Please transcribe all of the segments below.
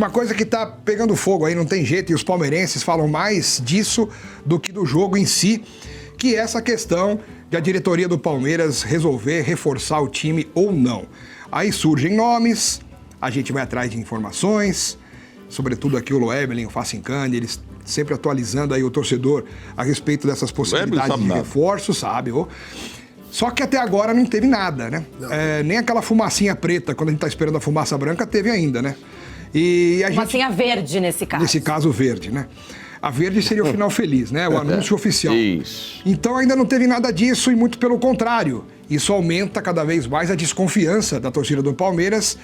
Uma coisa que tá pegando fogo aí, não tem jeito, e os palmeirenses falam mais disso do que do jogo em si, que é essa questão de a diretoria do Palmeiras resolver reforçar o time ou não. Aí surgem nomes, a gente vai atrás de informações, sobretudo aqui o Loebelin, o Facincani, eles sempre atualizando aí o torcedor a respeito dessas possibilidades de reforço, sabe? Só que até agora não teve nada, né? Nem aquela fumacinha preta, quando a gente tá esperando a fumaça branca, teve ainda, né? E a fumacinha verde nesse caso. Nesse caso, verde, né? A verde seria o final feliz, né? O anúncio oficial. Isso. Então ainda não teve nada disso e muito pelo contrário. Isso aumenta cada vez mais a desconfiança da torcida do Palmeiras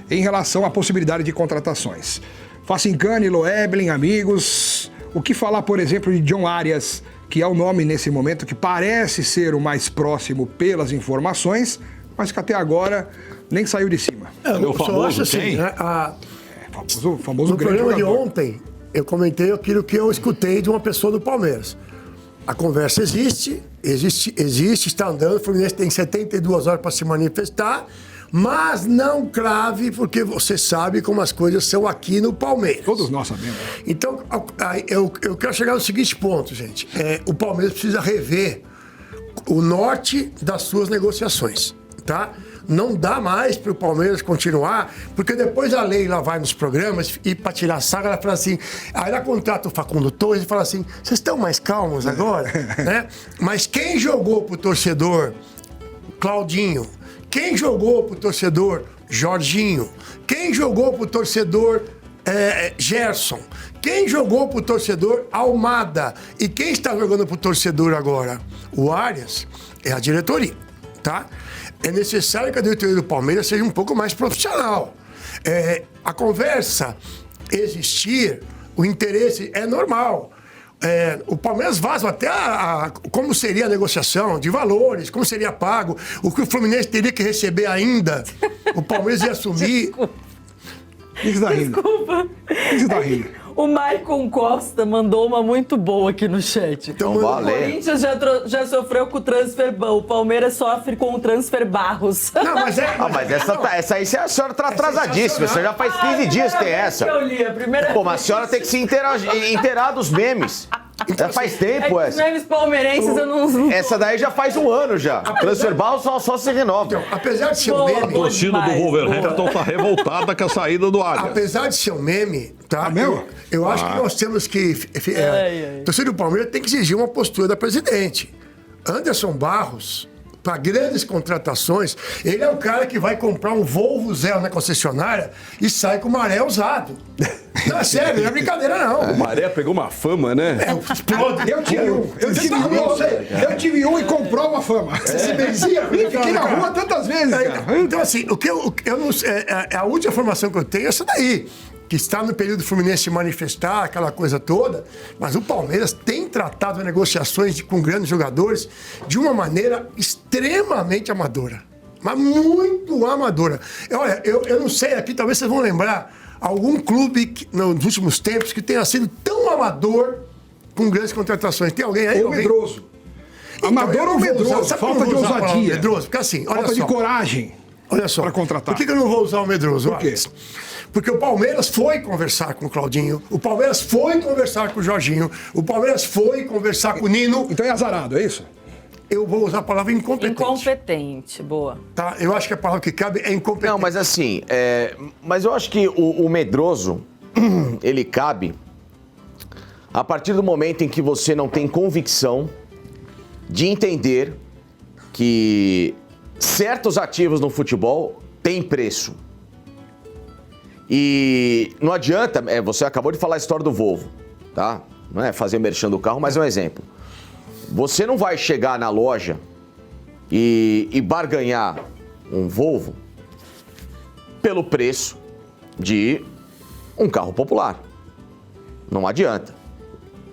em relação à possibilidade de contratações. Facincani, Loebelin, amigos. O que falar, por exemplo, de John Arias, que é o nome nesse momento que parece ser o mais próximo pelas informações, mas que até agora nem saiu de cima. Eu só acho assim, né, famoso no grande programa jogador. de ontem, eu comentei aquilo que eu escutei de uma pessoa do Palmeiras. A conversa existe, está andando, o Fluminense tem 72 horas para se manifestar, mas não crave, porque você sabe como as coisas são aqui no Palmeiras. Todos nós sabemos. Então, eu quero chegar no seguinte ponto, gente. O Palmeiras precisa rever o norte das suas negociações, tá? Não dá mais para o Palmeiras continuar, porque depois a Leila vai nos programas e para tirar a saga, ela fala assim, aí ela contrata o Facundo Torres e fala assim, vocês estão mais calmos agora? Né? Mas quem jogou pro torcedor Claudinho? Quem jogou pro torcedor Jorginho? Quem jogou pro torcedor Gerson? Quem jogou pro torcedor Almada? E quem está jogando pro torcedor agora? O Arias é a diretoria, tá? É necessário que a diretoria do Palmeiras seja um pouco mais profissional. A conversa existir, o interesse é normal. O Palmeiras vaza até como seria a negociação de valores, como seria pago, o que o Fluminense teria que receber ainda, o Palmeiras ia assumir. Desculpa. O Maicon Costa mandou uma muito boa aqui no chat. Então, o Corinthians já sofreu com o transfer bom. O Palmeiras sofre com o transfer Barros. Não, mas essa aí a senhora tá atrasadíssima. Você já faz 15 dias que tem essa. Eu li, a primeira Pô, mas a senhora tem que se inteirar dos memes. Já faz tempo Os memes palmeirenses eu não... Essa daí já faz um ano já. Transfer Barros só se renova. Então, apesar de ser um meme... A torcida do Wolverhampton tá revoltada com a saída do Arias. Apesar de ser um meme, tá? Meu? Eu acho que nós temos que... A torcida do Palmeiras tem que exigir uma postura da presidente. Anderson Barros, para grandes contratações, ele é o cara que vai comprar um Volvo Zero na concessionária e sai com o maré usado. Não, é sério, não é brincadeira, não. O Maré pegou uma fama, né? Explode. Eu tive um e comprou uma fama. Você benzia? Eu fiquei na rua tantas vezes, cara. Então, assim, o que eu não sei, a última informação que eu tenho é essa daí. Que está no período Fluminense se manifestar, aquela coisa toda, mas o Palmeiras tem tratado negociações com grandes jogadores de uma maneira extremamente amadora. Mas muito amadora. Olha, eu não sei, aqui talvez vocês vão lembrar algum clube nos últimos tempos que tenha sido tão amador com grandes contratações. Tem alguém aí? Ou medroso. Amador ou medroso? Falta de ousadia. Medroso, porque assim, olha falta só. de coragem. Olha só. Para contratar. Por que eu não vou usar o medroso? Por quê? Porque o Palmeiras foi conversar com o Claudinho, o Palmeiras foi conversar com o Jorginho, o Palmeiras foi conversar com o Nino. Então é azarado, é isso? Eu vou usar a palavra incompetente. Incompetente, boa. Tá? Eu acho que a palavra que cabe é incompetente. Não, mas assim, mas eu acho que o medroso, ele cabe a partir do momento em que você não tem convicção de entender que certos ativos no futebol têm preço. E não adianta, você acabou de falar a história do Volvo, tá? Não é fazer merchan do carro, mas é um exemplo. Você não vai chegar na loja e barganhar um Volvo pelo preço de um carro popular. Não adianta.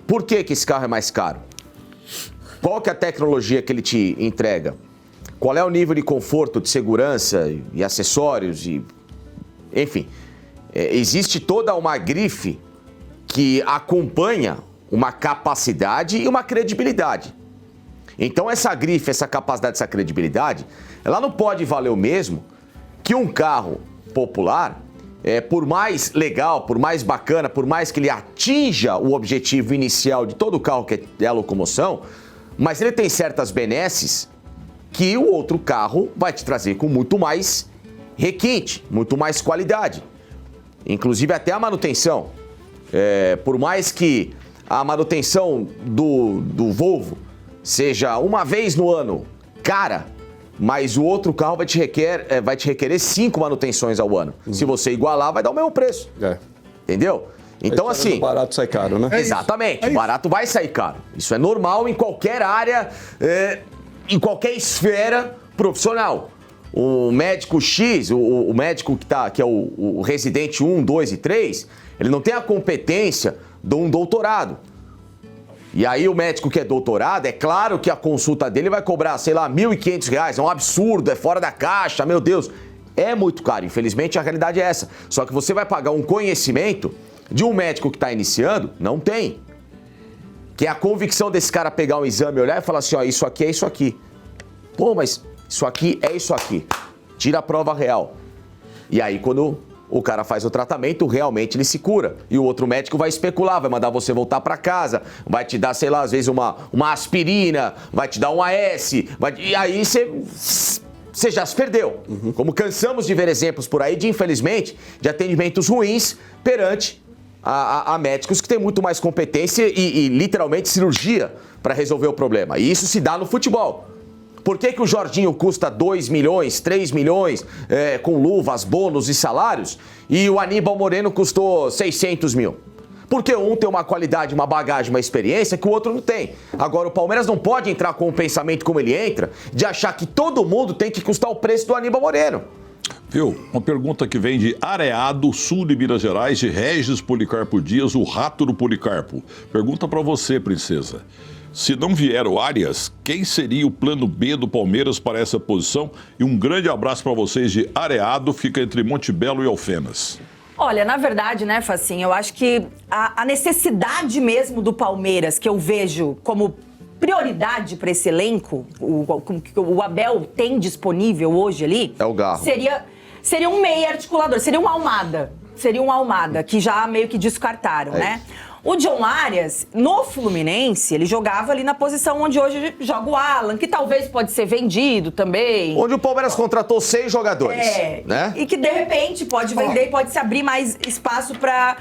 Por que esse carro é mais caro? Qual que é a tecnologia que ele te entrega? Qual é o nível de conforto, de segurança e acessórios enfim... existe toda uma grife que acompanha uma capacidade e uma credibilidade. Então essa grife, essa capacidade, essa credibilidade, ela não pode valer o mesmo que um carro popular por mais legal, por mais bacana, por mais que ele atinja o objetivo inicial de todo carro, que é a locomoção, mas ele tem certas benesses que o outro carro vai te trazer com muito mais requinte, muito mais qualidade. Inclusive até a manutenção. Por mais que a manutenção do Volvo seja uma vez no ano cara, mas o outro carro vai te requerer 5 manutenções ao ano. Se você igualar, vai dar o mesmo preço. Entendeu? Então, assim... barato sai caro, né? Exatamente. Barato vai sair caro. Isso é normal em qualquer área, em qualquer esfera profissional. O médico X, o médico que é o residente 1, 2 e 3, ele não tem a competência de um doutorado. E aí o médico que é doutorado, é claro que a consulta dele vai cobrar, sei lá, R$ 1.500. É um absurdo, é fora da caixa, meu Deus. É muito caro, infelizmente a realidade é essa. Só que você vai pagar um conhecimento de um médico que está iniciando, não tem. Que é a convicção desse cara pegar um exame, olhar e falar assim, ó, isso aqui é isso aqui. Pô, mas isso aqui é isso aqui. Tira a prova real. E aí quando o cara faz o tratamento, realmente ele se cura. E o outro médico vai especular, vai mandar você voltar para casa, vai te dar, sei lá, às vezes uma aspirina, vai te dar um AS, e aí você já se perdeu. Como cansamos de ver exemplos por aí, infelizmente, de atendimentos ruins perante a médicos que têm muito mais competência e literalmente cirurgia para resolver o problema. E isso se dá no futebol. Por que o Jorginho custa 2 milhões, 3 milhões, com luvas, bônus e salários, e o Aníbal Moreno custou 600 mil? Porque um tem uma qualidade, uma bagagem, uma experiência que o outro não tem. Agora, o Palmeiras não pode entrar com um pensamento como ele entra, de achar que todo mundo tem que custar o preço do Aníbal Moreno. Viu? Uma pergunta que vem de Areado, sul de Minas Gerais, de Regis Policarpo Dias, o rato do Policarpo. Pergunta pra você, princesa. Se não vier o Arias, quem seria o plano B do Palmeiras para essa posição? E um grande abraço para vocês de Areado, fica entre Monte Belo e Alfenas. Olha, na verdade, né, Facinho, eu acho que a necessidade mesmo do Palmeiras, que eu vejo como prioridade para esse elenco, o Abel tem disponível hoje ali... É o Garro. Seria um meia articulador, seria um Almada, que já meio que descartaram, né? O John Arias, no Fluminense, ele jogava ali na posição onde hoje joga o Alan, que talvez pode ser vendido também. Onde o Palmeiras contratou 6 jogadores, né? E que, de repente, pode vender e pode se abrir mais espaço para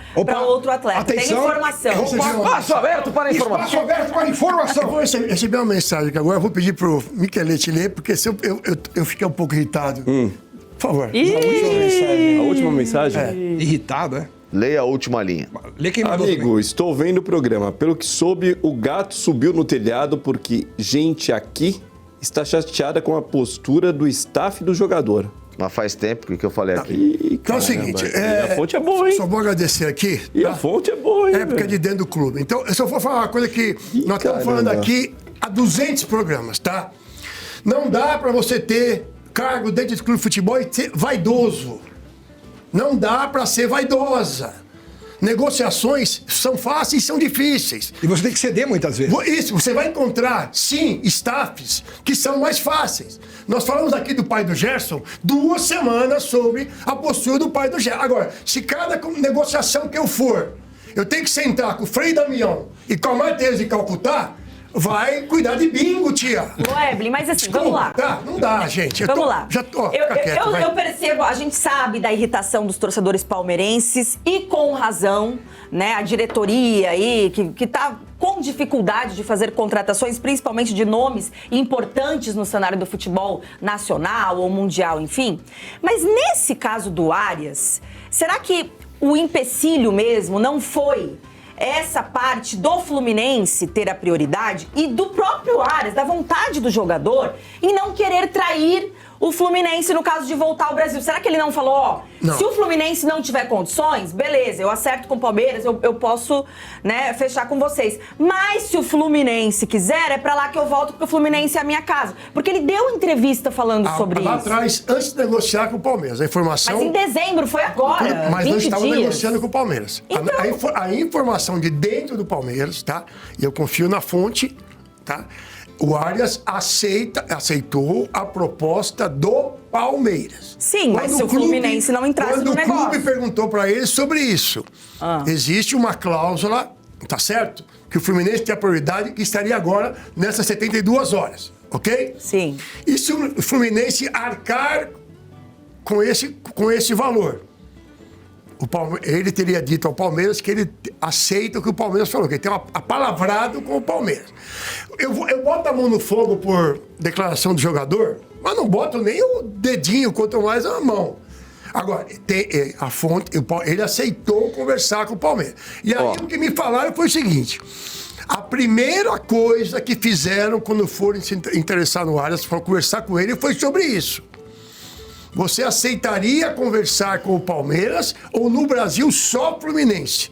outro atleta. Atenção. Tem informação. Espaço aberto para informação. Espaço aberto para informação. Eu vou receber uma mensagem que agora eu vou pedir pro Michelete ler, porque se eu fiquei um pouco irritado. Por favor. A última mensagem? Irritado, é? Leia a última linha. Lê quem mandou Amigo, também. estou vendo o programa. Pelo que soube, o gato subiu no telhado porque gente aqui está chateada com a postura do staff do jogador. Mas faz tempo que eu falei aqui. Então é o seguinte, E a fonte é boa, hein? só vou agradecer aqui. E a fonte é boa, hein? Porque é de dentro do clube. Então, eu só vou falar uma coisa que nós estamos falando aqui há 200 programas, tá? Não dá para você ter cargo dentro do clube de futebol e ser vaidoso. Não dá para ser vaidosa. Negociações são fáceis e são difíceis. E você tem que ceder muitas vezes. Isso, você vai encontrar, sim, staffs que são mais fáceis. Nós falamos aqui do pai do Gerson 2 semanas sobre a postura do pai do Gerson. Agora, se cada negociação que eu for, eu tenho que sentar com o Frei Damião e com a Matheus de Calcutá, vai cuidar de bingo, tia. Evelyn, mas assim, vamos lá. Tá, não dá, gente. Vamos lá. Já tô. Fica quieto, vai. Eu percebo, a gente sabe da irritação dos torcedores palmeirenses e com razão, né? A diretoria aí, que tá com dificuldade de fazer contratações, principalmente de nomes importantes no cenário do futebol nacional ou mundial, enfim. Mas nesse caso do Arias, será que o empecilho mesmo não foi essa parte do Fluminense ter a prioridade e do próprio Arias, da vontade do jogador em não querer trair o Fluminense no caso de voltar ao Brasil? Será que ele não falou, se o Fluminense não tiver condições, beleza, eu acerto com o Palmeiras, eu posso, né, fechar com vocês. Mas se o Fluminense quiser, é pra lá que eu volto, porque o Fluminense é a minha casa. Porque ele deu entrevista falando sobre lá isso. atrás, antes de negociar com o Palmeiras, a informação... Mas em dezembro, foi agora, Mas 20 nós estávamos dias. negociando com o Palmeiras. Então... A informação de dentro do Palmeiras, tá? E eu confio na fonte, tá? O Arias aceitou a proposta do Palmeiras. Sim, mas se o Fluminense não entrasse no negócio. Quando o clube perguntou para ele sobre isso, existe uma cláusula, tá certo? Que o Fluminense tem a prioridade que estaria agora nessas 72 horas, ok? Sim. E se o Fluminense arcar com esse valor? Ele teria dito ao Palmeiras que ele aceita o que o Palmeiras falou, que ele tem apalavrado com o Palmeiras. Eu boto a mão no fogo por declaração do jogador, mas não boto nem o dedinho, quanto mais a mão. Agora, a fonte, ele aceitou conversar com o Palmeiras. E aí o que me falaram foi o seguinte: a primeira coisa que fizeram quando foram se interessar no Arias, foram conversar com ele, foi sobre isso. Você aceitaria conversar com o Palmeiras ou no Brasil só Fluminense?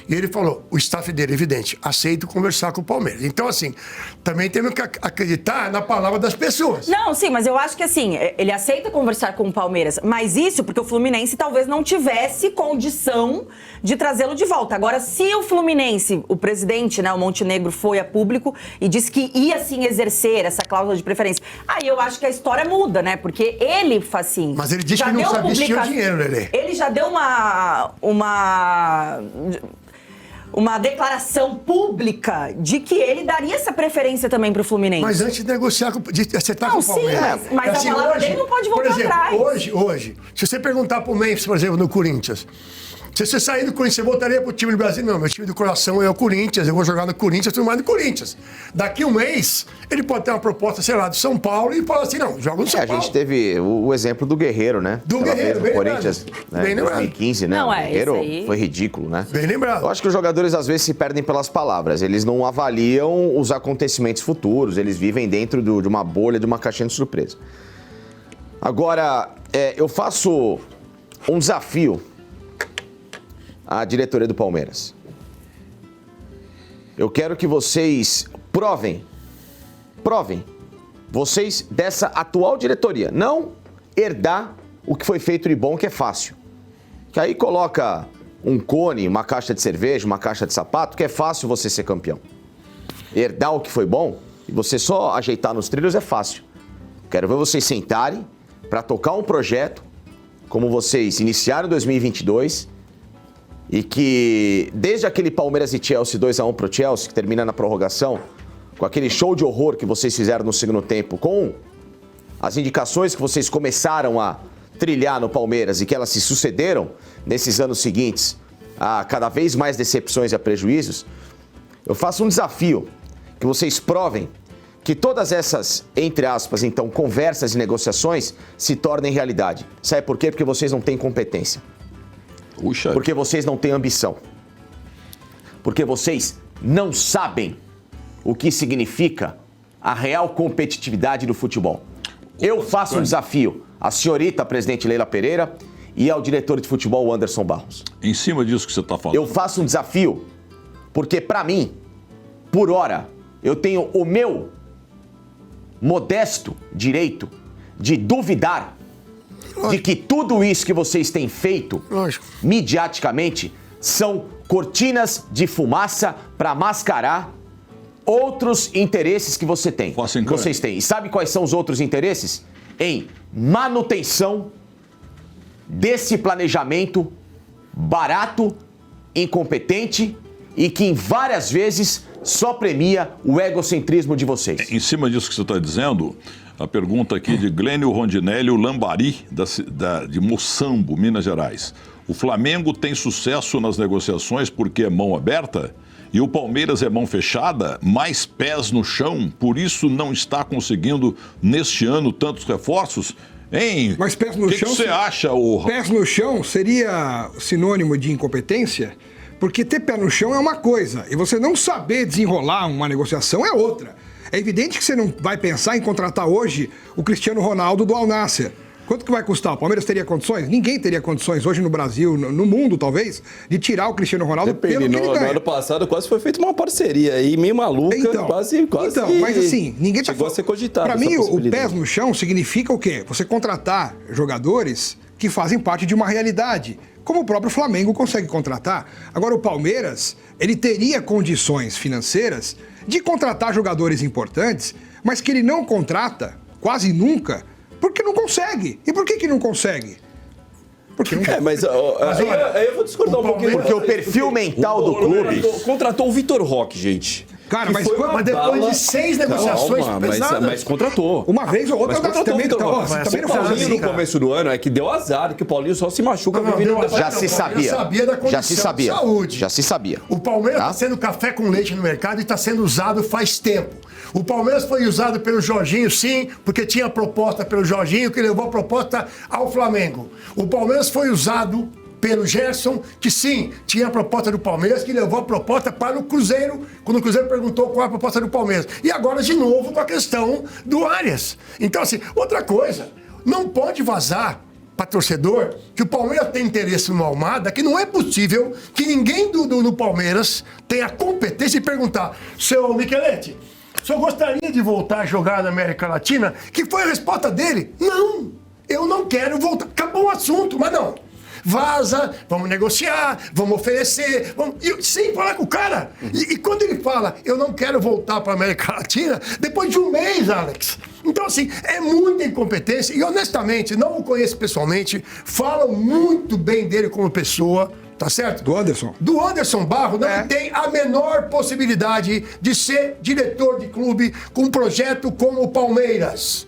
E ele falou, o staff dele, evidente, aceito conversar com o Palmeiras. Então, assim, também temos que acreditar na palavra das pessoas. Não, sim, mas eu acho que assim, ele aceita conversar com o Palmeiras, mas isso porque o Fluminense talvez não tivesse condição de trazê-lo de volta. Agora, se o Fluminense, o presidente, né, o Montenegro, foi a público e disse que ia sim exercer essa cláusula de preferência, aí eu acho que a história muda, né? Porque ele faz assim. Mas ele disse que não sabia se tinha dinheiro, Lelê. Ele já deu uma declaração pública de que ele daria essa preferência também para o Fluminense. Mas antes de negociar, de acertar com o Palmeiras. Sim, mas a palavra dele não pode voltar atrás. Por exemplo, hoje, se você perguntar pro Memphis, por exemplo, no Corinthians, se você sair do Corinthians, você voltaria pro time do Brasil? Não, meu time do coração é o Corinthians, eu vou jogar no Corinthians, tudo mais do Corinthians. Daqui um mês, ele pode ter uma proposta, sei lá, do São Paulo e falar assim, não, joga no São Paulo. A gente teve o exemplo do Guerreiro, né? Do Guerreiro, bem Corinthians, lembrado. né? Em 2015, né? Não, O Guerreiro isso aí. foi ridículo, né? Bem lembrado. Eu acho que os jogadores às vezes se perdem pelas palavras. Eles não avaliam os acontecimentos futuros. Eles vivem dentro de uma bolha, de uma caixinha de surpresa. Agora, eu faço um desafio à diretoria do Palmeiras. Eu quero que vocês provem, vocês dessa atual diretoria, não herdar o que foi feito de bom, que é fácil. Que aí coloca um cone, uma caixa de cerveja, uma caixa de sapato, que é fácil você ser campeão. Herdar o que foi bom e você só ajeitar nos trilhos é fácil. Quero ver vocês sentarem para tocar um projeto como vocês iniciaram em 2022 e que desde aquele Palmeiras e Chelsea 2-1 pro Chelsea, que termina na prorrogação, com aquele show de horror que vocês fizeram no segundo tempo, com as indicações que vocês começaram a trilhar no Palmeiras e que elas se sucederam nesses anos seguintes a cada vez mais decepções e a prejuízos, eu faço um desafio, que vocês provem que todas essas, entre aspas, então, conversas e negociações se tornem realidade. Sabe por quê? Porque vocês não têm competência. Puxa. Porque vocês não têm ambição. Porque vocês não sabem o que significa a real competitividade do futebol. Eu faço um desafio à senhorita presidente Leila Pereira e ao diretor de futebol Anderson Barros. Em cima disso que você está falando. Eu faço um desafio porque, para mim, por hora, eu tenho o meu modesto direito de duvidar de que tudo isso que vocês têm feito, midiaticamente, são cortinas de fumaça para mascarar outros interesses que você tem. Vocês têm. E sabe quais são os outros interesses? Em manutenção desse planejamento barato, incompetente e que, em várias vezes, só premia o egocentrismo de vocês. Em cima disso que você está dizendo, a pergunta aqui de Glênio Rondinelli Lambari, de Moçambo, Minas Gerais. O Flamengo tem sucesso nas negociações porque é mão aberta? E o Palmeiras é mão fechada, mais pés no chão, por isso não está conseguindo, neste ano, tantos reforços? Hein? Mas pés no chão... O que você acha, ô... Pés no chão seria sinônimo de incompetência? Porque ter pé no chão é uma coisa, e você não saber desenrolar uma negociação é outra. É evidente que você não vai pensar em contratar hoje o Cristiano Ronaldo do Al Nassr. Quanto que vai custar? O Palmeiras teria condições? Ninguém teria condições hoje no Brasil, no mundo talvez, de tirar o Cristiano Ronaldo pelo que ele ganha. No ano passado quase foi feita uma parceria aí, meio maluca, quase então, mas assim, ninguém chegou a ser cogitado. Para mim, o pés no chão significa o quê? Você contratar jogadores que fazem parte de uma realidade, como o próprio Flamengo consegue contratar. Agora, o Palmeiras, ele teria condições financeiras de contratar jogadores importantes, mas que ele não contrata quase nunca, porque não consegue. E por que não consegue? Porque não Mas aí eu vou discordar um pouquinho. Porque o perfil mental do clube... Contratou o Vitor Roque, gente. Cara, Que mas foi uma Mas depois bala- de 6 negociações Calma, pesadas. mas contratou. Uma vez ou outra, Mas contratou também, o Vitor então, Roque. você Mas também o não fala Paulinho assim, no cara. começo do ano é que deu azar, que o Paulinho só se machuca Não, vindo deu azar. Já se sabia. sabia da condição Já se sabia. de saúde. Já se sabia. O Palmeiras Tá? está sendo café com leite no mercado e está sendo usado faz tempo. O Palmeiras foi usado pelo Jorginho, sim, porque tinha proposta pelo Jorginho, que levou a proposta ao Flamengo. O Palmeiras foi usado pelo Gerson, que sim, tinha a proposta do Palmeiras, que levou a proposta para o Cruzeiro, quando o Cruzeiro perguntou qual é a proposta do Palmeiras. E agora, de novo, com a questão do Arias. Então, assim, outra coisa, não pode vazar para torcedor que o Palmeiras tem interesse no Almada, que não é possível que ninguém do Palmeiras tenha competência de perguntar: seu Micheletti, o senhor gostaria de voltar a jogar na América Latina? Que foi a resposta dele: não, eu não quero voltar. Acabou o assunto, mas não. Vaza, vamos negociar, vamos oferecer, e sem falar com o cara. E quando ele fala, eu não quero voltar para a América Latina, depois de um mês, Alex. Então, assim, é muita incompetência. E, honestamente, não o conheço pessoalmente, falam muito bem dele como pessoa, tá certo? Do Anderson. Do Anderson Barros, não É. tem a menor possibilidade de ser diretor de clube com um projeto como o Palmeiras.